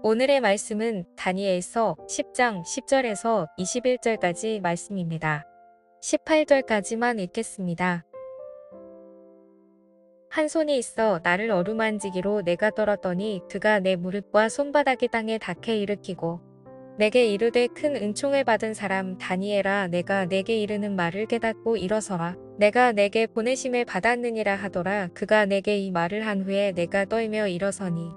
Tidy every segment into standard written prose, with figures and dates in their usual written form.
오늘의 말씀은 다니엘서 10장 10절에서 21절까지 말씀입니다. 18절까지만 읽겠습니다. 한 손이 있어 나를 어루만지기로 내가 떨었더니 그가 내 무릎과 손바닥이 땅에 닿게 일으키고 내게 이르되 큰 은총을 받은 사람 다니엘아 내가 내게 이르는 말을 깨닫고 일어서라. 내가 내게 보내심을 받았느니라 하더라. 그가 내게 이 말을 한 후에 내가 떨며 일어서니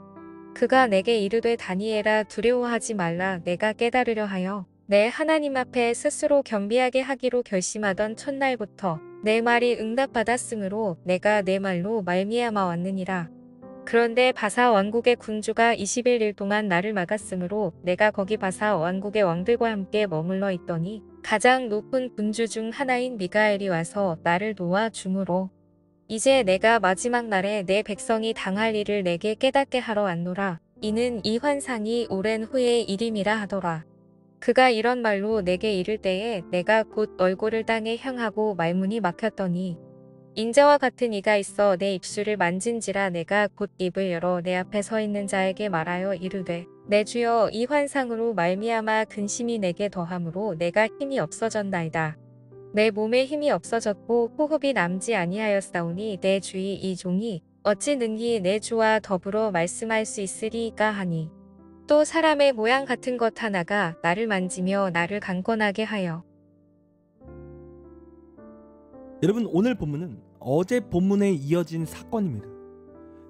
그가 내게 이르되 다니엘아 두려워하지 말라. 내가 깨달으려 하여 내 하나님 앞에 스스로 겸비하게 하기로 결심하던 첫날부터 내 말이 응답받았으므로 내가 내 말로 말미암아 왔느니라. 그런데 바사 왕국의 군주가 21일 동안 나를 막았으므로 내가 거기 바사 왕국의 왕들과 함께 머물러 있더니 가장 높은 군주 중 하나인 미가엘이 와서 나를 도와 주므로 이제 내가 마지막 날에 내 백성이 당할 일을 내게 깨닫게 하러 왔노라. 이는 이 환상이 오랜 후의 일임이라 하더라. 그가 이런 말로 내게 이를 때에 내가 곧 얼굴을 땅에 향하고 말문이 막혔더니 인자와 같은 이가 있어 내 입술을 만진지라. 내가 곧 입을 열어 내 앞에 서 있는 자에게 말하여 이르되 내 주여 이 환상으로 말미암아 근심이 내게 더함으로 내가 힘이 없어졌나이다. 내 몸에 힘이 없어졌고 호흡이 남지 아니하였사오니 내 주의 이 종이 어찌 능히 내 주와 더불어 말씀할 수 있으리이까 하니 또 사람의 모양 같은 것 하나가 나를 만지며 나를 강권하게 하여. 여러분, 오늘 본문은 어제 본문에 이어진 사건입니다.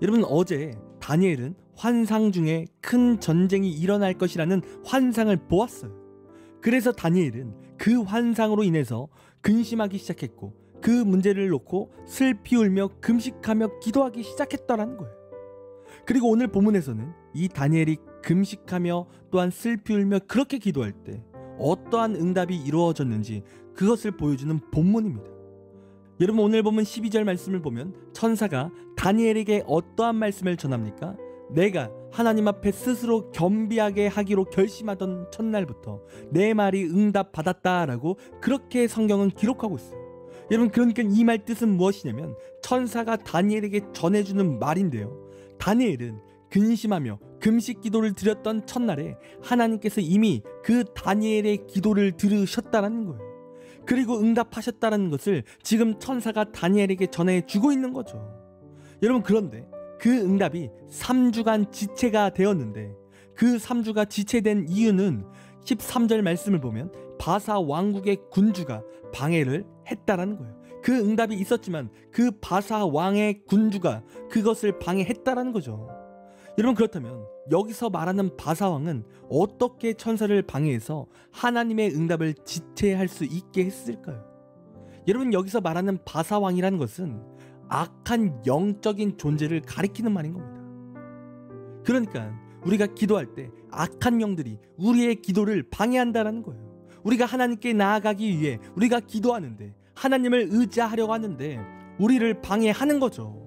여러분, 어제 다니엘은 환상 중에 큰 전쟁이 일어날 것이라는 환상을 보았어요. 그래서 다니엘은 그 환상으로 인해서 근심하기 시작했고 그 문제를 놓고 슬피 울며 금식하며 기도하기 시작했더라는 거예요. 그리고 오늘 본문에서는 이 다니엘이 금식하며 또한 슬피 울며 그렇게 기도할 때 어떠한 응답이 이루어졌는지 그것을 보여주는 본문입니다. 여러분, 오늘 본문 12절 말씀을 보면 천사가 다니엘에게 어떠한 말씀을 전합니까? 내가 하나님 앞에 스스로 겸비하게 하기로 결심하던 첫날부터 내 말이 응답받았다라고 그렇게 성경은 기록하고 있어요. 여러분, 그러니까 이 말 뜻은 무엇이냐면 천사가 다니엘에게 전해주는 말인데요. 다니엘은 근심하며 금식 기도를 드렸던 첫날에 하나님께서 이미 그 다니엘의 기도를 들으셨다는 거예요. 그리고 응답하셨다는 것을 지금 천사가 다니엘에게 전해주고 있는 거죠. 여러분, 그런데 그 응답이 3주간 지체가 되었는데 그 3주가 지체된 이유는 13절 말씀을 보면 바사 왕국의 군주가 방해를 했다라는 거예요. 그 응답이 있었지만 그 바사 왕의 군주가 그것을 방해했다라는 거죠. 여러분, 그렇다면 여기서 말하는 바사 왕은 어떻게 천사를 방해해서 하나님의 응답을 지체할 수 있게 했을까요? 여러분, 여기서 말하는 바사 왕이라는 것은 악한 영적인 존재를 가리키는 말인 겁니다. 그러니까 우리가 기도할 때 악한 영들이 우리의 기도를 방해한다는 거예요. 우리가 하나님께 나아가기 위해 우리가 기도하는데 하나님을 의지하려고 하는데 우리를 방해하는 거죠.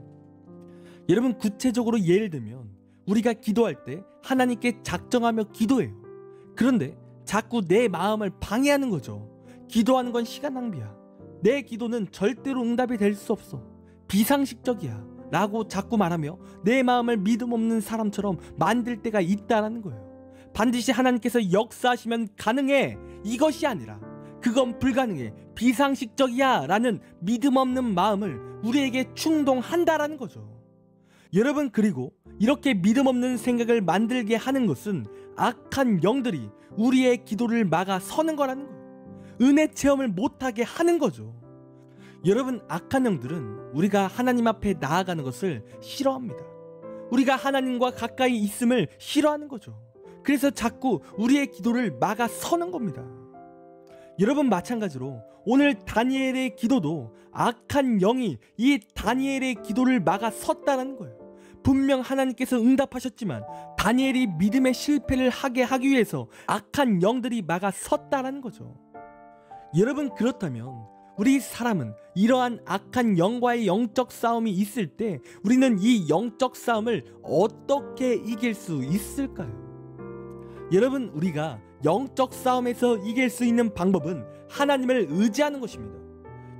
여러분, 구체적으로 예를 들면 우리가 기도할 때 하나님께 작정하며 기도해요. 그런데 자꾸 내 마음을 방해하는 거죠. 기도하는 건 시간 낭비야. 내 기도는 절대로 응답이 될 수 없어. 비상식적이야 라고 자꾸 말하며 내 마음을 믿음 없는 사람처럼 만들 때가 있다는 거예요. 반드시 하나님께서 역사하시면 가능해, 이것이 아니라 그건 불가능해, 비상식적이야 라는 믿음 없는 마음을 우리에게 충동한다라는 거죠. 여러분, 그리고 이렇게 믿음 없는 생각을 만들게 하는 것은 악한 영들이 우리의 기도를 막아 서는 거라는 거예요. 은혜 체험을 못하게 하는 거죠. 여러분, 악한 영들은 우리가 하나님 앞에 나아가는 것을 싫어합니다. 우리가 하나님과 가까이 있음을 싫어하는 거죠. 그래서 자꾸 우리의 기도를 막아 서는 겁니다. 여러분, 마찬가지로 오늘 다니엘의 기도도 악한 영이 이 다니엘의 기도를 막아 섰다는 거예요. 분명 하나님께서 응답하셨지만 다니엘이 믿음의 실패를 하게 하기 위해서 악한 영들이 막아 섰다는 거죠. 여러분, 그렇다면 우리 사람은 이러한 악한 영과의 영적 싸움이 있을 때 우리는 이 영적 싸움을 어떻게 이길 수 있을까요? 여러분, 우리가 영적 싸움에서 이길 수 있는 방법은 하나님을 의지하는 것입니다.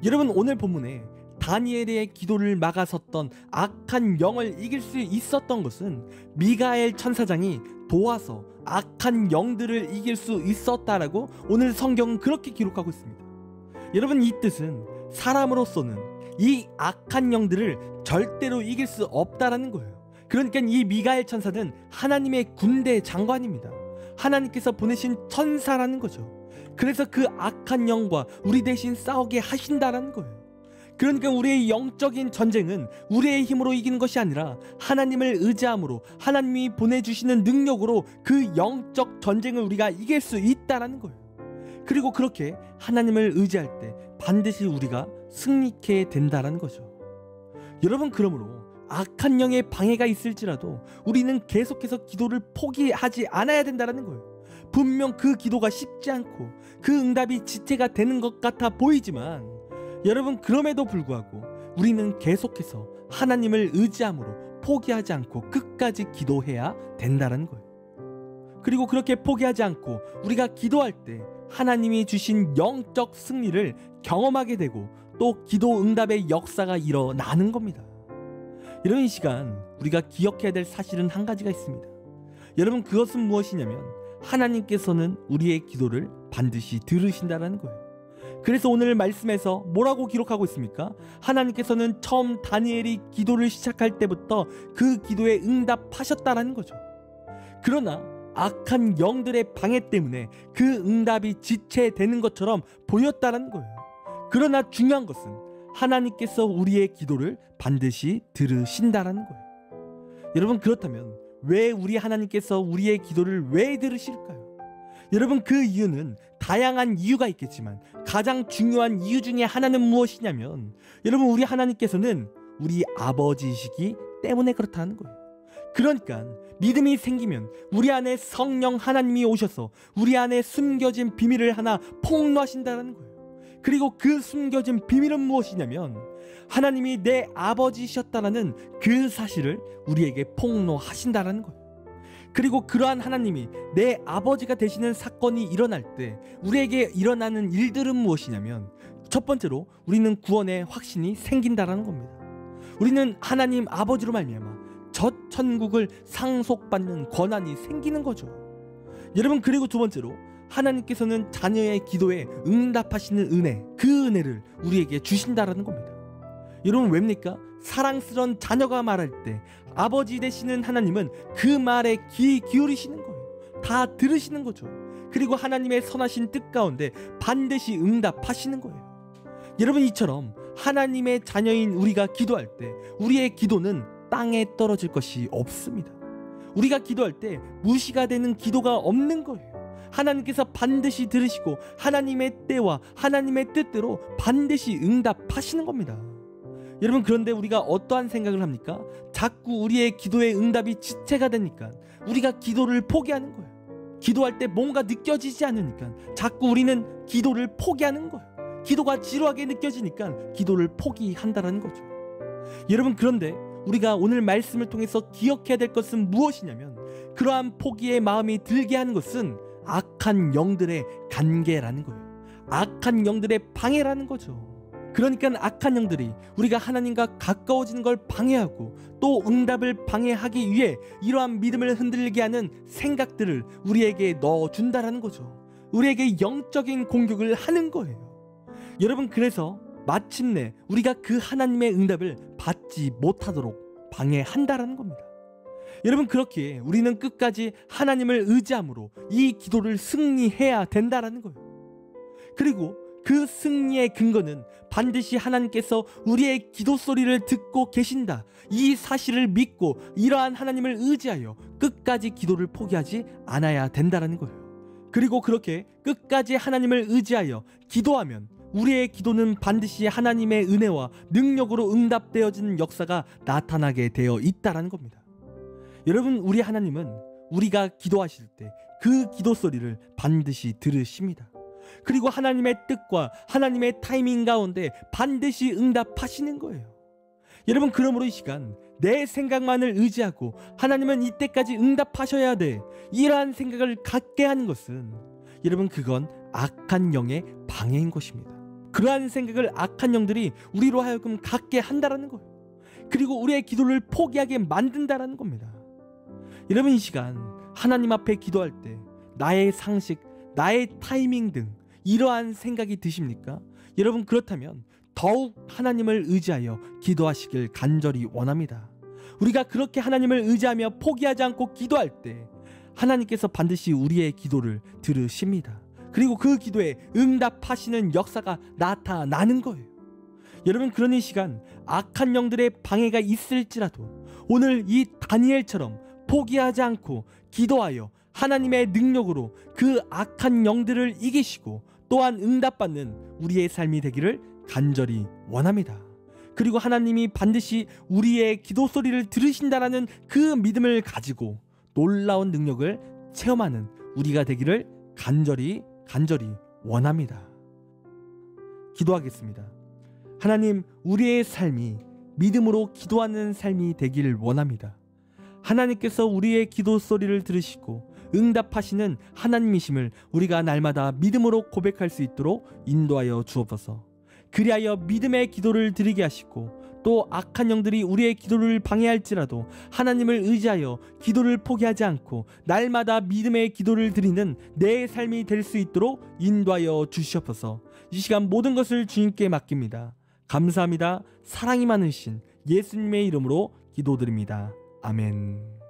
여러분, 오늘 본문에 다니엘의 기도를 막아섰던 악한 영을 이길 수 있었던 것은 미가엘 천사장이 도와서 악한 영들을 이길 수 있었다라고 오늘 성경은 그렇게 기록하고 있습니다. 여러분, 이 뜻은 사람으로서는 이 악한 영들을 절대로 이길 수 없다라는 거예요. 그러니까 이 미가엘 천사는 하나님의 군대 장관입니다. 하나님께서 보내신 천사라는 거죠. 그래서 그 악한 영과 우리 대신 싸우게 하신다라는 거예요. 그러니까 우리의 영적인 전쟁은 우리의 힘으로 이기는 것이 아니라 하나님을 의지함으로, 하나님이 보내주시는 능력으로 그 영적 전쟁을 우리가 이길 수 있다라는 거예요. 그리고 그렇게 하나님을 의지할 때 반드시 우리가 승리케 된다라는 거죠. 여러분, 그러므로 악한 영의 방해가 있을지라도 우리는 계속해서 기도를 포기하지 않아야 된다는 거예요. 분명 그 기도가 쉽지 않고 그 응답이 지체가 되는 것 같아 보이지만 여러분, 그럼에도 불구하고 우리는 계속해서 하나님을 의지함으로 포기하지 않고 끝까지 기도해야 된다는 거예요. 그리고 그렇게 포기하지 않고 우리가 기도할 때 하나님이 주신 영적 승리를 경험하게 되고 또 기도 응답의 역사가 일어나는 겁니다. 이런 이 시간 우리가 기억해야 될 사실은 한 가지가 있습니다. 여러분, 그것은 무엇이냐면 하나님께서는 우리의 기도를 반드시 들으신다는 거예요. 그래서 오늘 말씀에서 뭐라고 기록하고 있습니까? 하나님께서는 처음 다니엘이 기도를 시작할 때부터 그 기도에 응답하셨다라는 거죠. 그러나 악한 영들의 방해 때문에 그 응답이 지체되는 것처럼 보였다는 거예요. 그러나 중요한 것은 하나님께서 우리의 기도를 반드시 들으신다라는 거예요. 여러분, 그렇다면 왜 우리 하나님께서 우리의 기도를 왜 들으실까요? 여러분, 그 이유는 다양한 이유가 있겠지만 가장 중요한 이유 중에 하나는 무엇이냐면 여러분, 우리 하나님께서는 우리 아버지이시기 때문에 그렇다는 거예요. 그러니까 믿음이 생기면 우리 안에 성령 하나님이 오셔서 우리 안에 숨겨진 비밀을 하나 폭로하신다는 거예요. 그리고 그 숨겨진 비밀은 무엇이냐면 하나님이 내 아버지셨다라는 그 사실을 우리에게 폭로하신다는 거예요. 그리고 그러한 하나님이 내 아버지가 되시는 사건이 일어날 때 우리에게 일어나는 일들은 무엇이냐면 첫 번째로 우리는 구원의 확신이 생긴다는 겁니다. 우리는 하나님 아버지로 말미암아 첫 천국을 상속받는 권한이 생기는 거죠. 여러분, 그리고 두 번째로 하나님께서는 자녀의 기도에 응답하시는 은혜, 그 은혜를 우리에게 주신다라는 겁니다. 여러분, 왜입니까? 사랑스러운 자녀가 말할 때 아버지 되시는 하나님은 그 말에 귀 기울이시는 거예요. 다 들으시는 거죠. 그리고 하나님의 선하신 뜻 가운데 반드시 응답하시는 거예요. 여러분, 이처럼 하나님의 자녀인 우리가 기도할 때 우리의 기도는 땅에 떨어질 것이 없습니다. 우리가 기도할 때 무시가 되는 기도가 없는 거예요. 하나님께서 반드시 들으시고 하나님의 때와 하나님의 뜻대로 반드시 응답하시는 겁니다. 여러분, 그런데 우리가 어떠한 생각을 합니까? 자꾸 우리의 기도의 응답이 지체가 되니까 우리가 기도를 포기하는 거예요. 기도할 때 뭔가 느껴지지 않으니까 자꾸 우리는 기도를 포기하는 거예요. 기도가 지루하게 느껴지니까 기도를 포기한다는 거죠. 여러분, 그런데 우리가 오늘 말씀을 통해서 기억해야 될 것은 무엇이냐면 그러한 포기의 마음이 들게 하는 것은 악한 영들의 간계라는 거예요. 악한 영들의 방해라는 거죠. 그러니까 악한 영들이 우리가 하나님과 가까워지는 걸 방해하고 또 응답을 방해하기 위해 이러한 믿음을 흔들리게 하는 생각들을 우리에게 넣어준다라는 거죠. 우리에게 영적인 공격을 하는 거예요. 여러분, 그래서 마침내 우리가 그 하나님의 응답을 받지 못하도록 방해한다라는 겁니다. 여러분, 그렇기에 우리는 끝까지 하나님을 의지함으로 이 기도를 승리해야 된다라는 거예요. 그리고 그 승리의 근거는 반드시 하나님께서 우리의 기도 소리를 듣고 계신다, 이 사실을 믿고 이러한 하나님을 의지하여 끝까지 기도를 포기하지 않아야 된다라는 거예요. 그리고 그렇게 끝까지 하나님을 의지하여 기도하면 우리의 기도는 반드시 하나님의 은혜와 능력으로 응답되어지는 역사가 나타나게 되어 있다라는 겁니다. 여러분, 우리 하나님은 우리가 기도하실 때 그 기도 소리를 반드시 들으십니다. 그리고 하나님의 뜻과 하나님의 타이밍 가운데 반드시 응답하시는 거예요. 여러분, 그러므로 이 시간 내 생각만을 의지하고 하나님은 이때까지 응답하셔야 돼, 이러한 생각을 갖게 하는 것은 여러분, 그건 악한 영의 방해인 것입니다. 그러한 생각을 악한 영들이 우리로 하여금 갖게 한다라는 거예요. 그리고 우리의 기도를 포기하게 만든다라는 겁니다. 여러분, 이 시간 하나님 앞에 기도할 때 나의 상식, 나의 타이밍 등 이러한 생각이 드십니까? 여러분, 그렇다면 더욱 하나님을 의지하여 기도하시길 간절히 원합니다. 우리가 그렇게 하나님을 의지하며 포기하지 않고 기도할 때 하나님께서 반드시 우리의 기도를 들으십니다. 그리고 그 기도에 응답하시는 역사가 나타나는 거예요. 여러분, 그러니 이 시간 악한 영들의 방해가 있을지라도 오늘 이 다니엘처럼 포기하지 않고 기도하여 하나님의 능력으로 그 악한 영들을 이기시고 또한 응답받는 우리의 삶이 되기를 간절히 원합니다. 그리고 하나님이 반드시 우리의 기도 소리를 들으신다라는 그 믿음을 가지고 놀라운 능력을 체험하는 우리가 되기를 간절히 원합니다. 기도하겠습니다. 하나님, 우리의 삶이 믿음으로 기도하는 삶이 되길 원합니다. 하나님께서 우리의 기도 소리를 들으시고 응답하시는 하나님이심을 우리가 날마다 믿음으로 고백할 수 있도록 인도하여 주옵소서. 그리하여 믿음의 기도를 드리게 하시고 또 악한 영들이 우리의 기도를 방해할지라도 하나님을 의지하여 기도를 포기하지 않고 날마다 믿음의 기도를 드리는 내 삶이 될 수 있도록 인도하여 주시옵소서. 이 시간 모든 것을 주님께 맡깁니다. 감사합니다. 사랑이 많으신 예수님의 이름으로 기도드립니다. 아멘.